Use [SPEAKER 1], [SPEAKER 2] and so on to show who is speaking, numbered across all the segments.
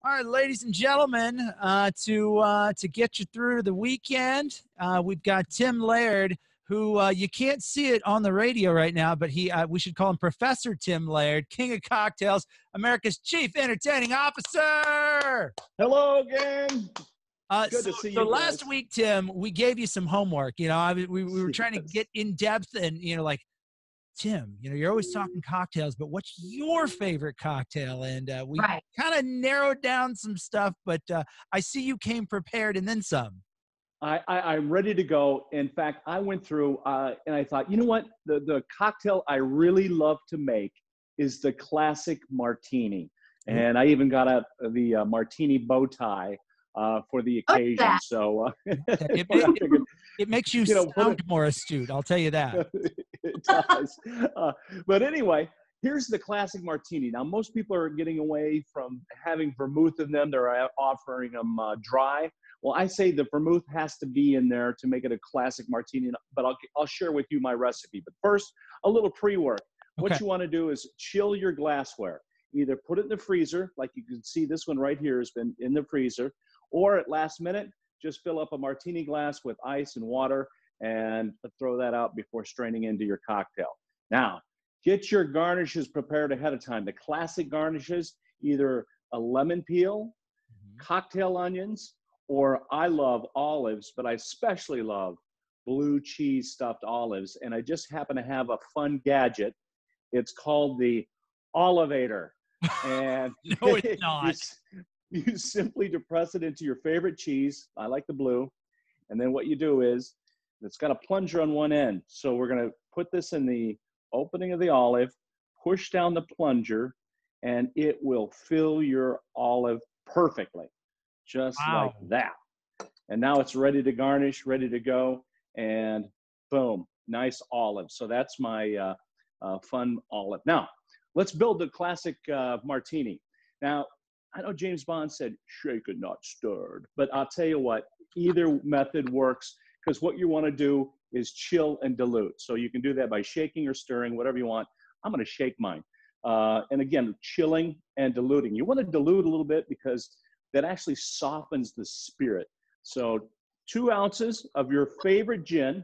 [SPEAKER 1] All right, ladies and gentlemen, to get you through the weekend, we've got Tim Laird, who you can't see it on the radio right now, but we should call him Professor Tim Laird, King of Cocktails, America's Chief Entertaining Officer.
[SPEAKER 2] Hello again.
[SPEAKER 1] Good to see you. So last week, Tim, we gave you some homework. We were trying to get in depth and like, Tim, you're always talking cocktails, but what's your favorite cocktail? And we kind of narrowed down some stuff, but I see you came prepared and then some.
[SPEAKER 2] I'm ready to go. In fact, I went through and I thought, you know what? The cocktail I really love to make is the Classic Martini. And I even got the martini bow tie for the occasion. So
[SPEAKER 1] it makes you sound more astute. I'll tell you that.
[SPEAKER 2] It does. But anyway, here's the Classic Martini. Now, most people are getting away from having vermouth in them. They're offering them dry. Well, I say the vermouth has to be in there to make it a Classic Martini, but I'll share with you my recipe. But first, a little pre-work. Okay. What you want to do is chill your glassware. Either put it in the freezer, like you can see this one right here has been in the freezer, or at last minute, just fill up a martini glass with ice and water and throw that out before straining into your cocktail. Now, get your garnishes prepared ahead of time. The classic garnishes, either a lemon peel, cocktail onions, or I love olives, but I especially love blue cheese stuffed olives. And I just happen to have a fun gadget. It's called the Olivator. And
[SPEAKER 1] no, it's not.
[SPEAKER 2] You simply depress it into your favorite cheese. I like the blue. And then what you do is, it's got a plunger on one end. So we're going to put this in the opening of the olive, push down the plunger, and it will fill your olive perfectly, just like that. And now it's ready to garnish, ready to go, and boom, nice olive. So that's my fun olive. Now, let's build the Classic Martini. Now, I know James Bond said, shaken, not stirred, but I'll tell you what, either method works, because what you want to do is chill and dilute. So you can do that by shaking or stirring, whatever you want. I'm going to shake mine. And again, chilling and diluting. You want to dilute a little bit because that actually softens the spirit. So 2 ounces of your favorite gin,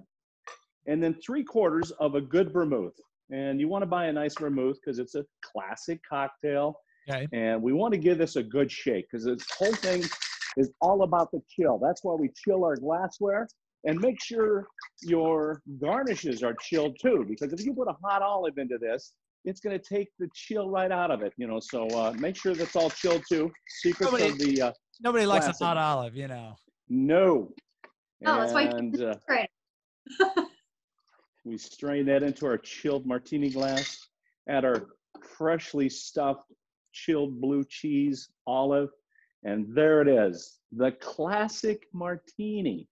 [SPEAKER 2] and then 3/4 of a good vermouth. And you want to buy a nice vermouth because it's a classic cocktail. Okay. And we want to give this a good shake because this whole thing is all about the chill. That's why we chill our glassware. And make sure your garnishes are chilled too, because if you put a hot olive into this, it's going to take the chill right out of it, So make sure that's all chilled too. Secrets of the
[SPEAKER 1] nobody likes a hot olive,
[SPEAKER 2] No.
[SPEAKER 3] Oh, that's why. Great.
[SPEAKER 2] We strain that into our chilled martini glass. Add our freshly stuffed chilled blue cheese olive, and there it is, the Classic Martini.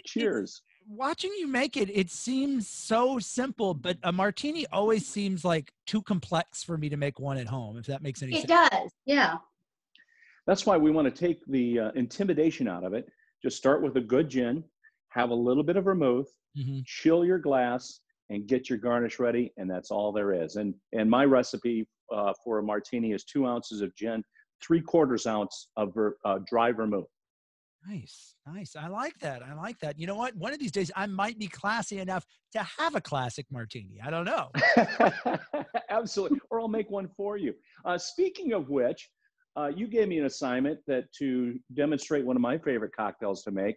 [SPEAKER 2] Cheers.
[SPEAKER 1] Watching you make it, it seems so simple, but a martini always seems like too complex for me to make one at home, if that makes any sense.
[SPEAKER 3] It does, yeah.
[SPEAKER 2] That's why we want to take the intimidation out of it. Just start with a good gin, have a little bit of vermouth, chill your glass, and get your garnish ready, and that's all there is. And my recipe for a martini is 2 ounces of gin, 3/4 ounce of dry vermouth.
[SPEAKER 1] Nice. I like that. You know what? One of these days, I might be classy enough to have a Classic Martini. I don't know.
[SPEAKER 2] Absolutely. Or I'll make one for you. Speaking of which, you gave me an assignment to demonstrate one of my favorite cocktails to make.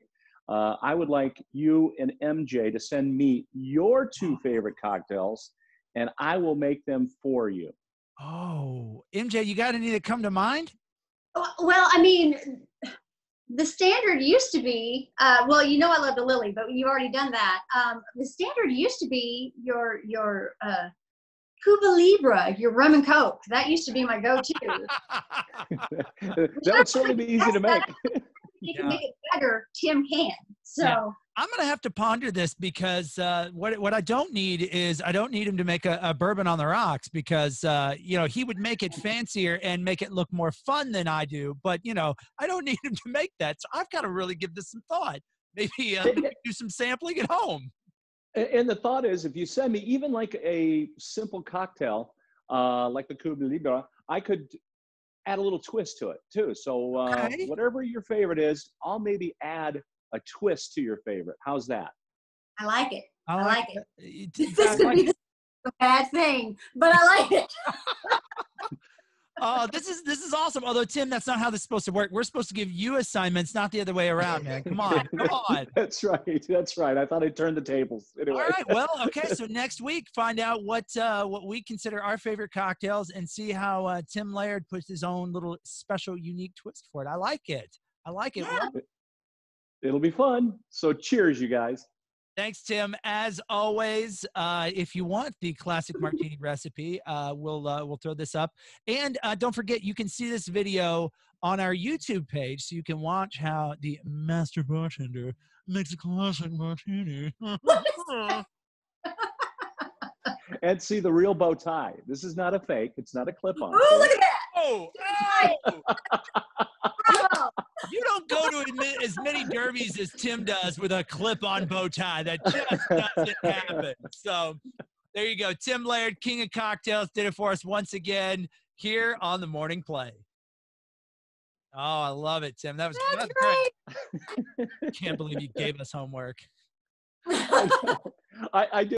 [SPEAKER 2] I would like you and MJ to send me your 2 favorite cocktails, and I will make them for you.
[SPEAKER 1] Oh, MJ, you got any that come to mind?
[SPEAKER 3] Well, I mean, the standard used to be, I love the Lily, but you've already done that. The standard used to be your Cuba Libre, your rum and Coke. That used to be my go-to.
[SPEAKER 2] That would certainly be easy to make.
[SPEAKER 3] You can make it better, Tim can. So
[SPEAKER 1] I'm going to have to ponder this because what I don't need is I don't need him to make a bourbon on the rocks because, he would make it fancier and make it look more fun than I do. But, I don't need him to make that. So I've got to really give this some thought. Maybe do some sampling at home.
[SPEAKER 2] And the thought is, if you send me even like a simple cocktail, like the Cuba Libre, I could add a little twist to it too. So
[SPEAKER 1] Okay.
[SPEAKER 2] whatever your favorite is, I'll maybe add a twist to your favorite. How's that?
[SPEAKER 3] I like it. I like it. This
[SPEAKER 1] I
[SPEAKER 3] could
[SPEAKER 1] like
[SPEAKER 3] be a bad thing, but I like it.
[SPEAKER 1] Oh, this is awesome. Although Tim, that's not how this is supposed to work. We're supposed to give you assignments, not the other way around, man. Come on, come on.
[SPEAKER 2] That's right. That's right. I thought I'd turn the tables. Anyway.
[SPEAKER 1] All right. Well, okay. So next week, find out what we consider our favorite cocktails, and see how Tim Laird puts his own little special, unique twist for it. I like it. I like it.
[SPEAKER 3] Yeah.
[SPEAKER 1] Well,
[SPEAKER 2] It'll be fun. So cheers, you guys.
[SPEAKER 1] thanks, Tim. As always, if you want the classic martini recipe, we'll throw this up. And don't forget, you can see this video on our YouTube page, so you can watch how the master bartender makes a classic martini.
[SPEAKER 2] And see the real bow tie. This is not a fake. It's not a clip-on.
[SPEAKER 3] Oh, look at that.
[SPEAKER 1] Oh,
[SPEAKER 3] Bravo.
[SPEAKER 1] you don't go to as many derbies as Tim does with a clip-on bow tie. That just doesn't happen. So there you go. Tim Laird, King of Cocktails, did it for us once again here on the Morning Play. Oh, I love it, Tim. That's
[SPEAKER 3] Great.
[SPEAKER 1] great. Can't believe you gave us homework.
[SPEAKER 2] I do.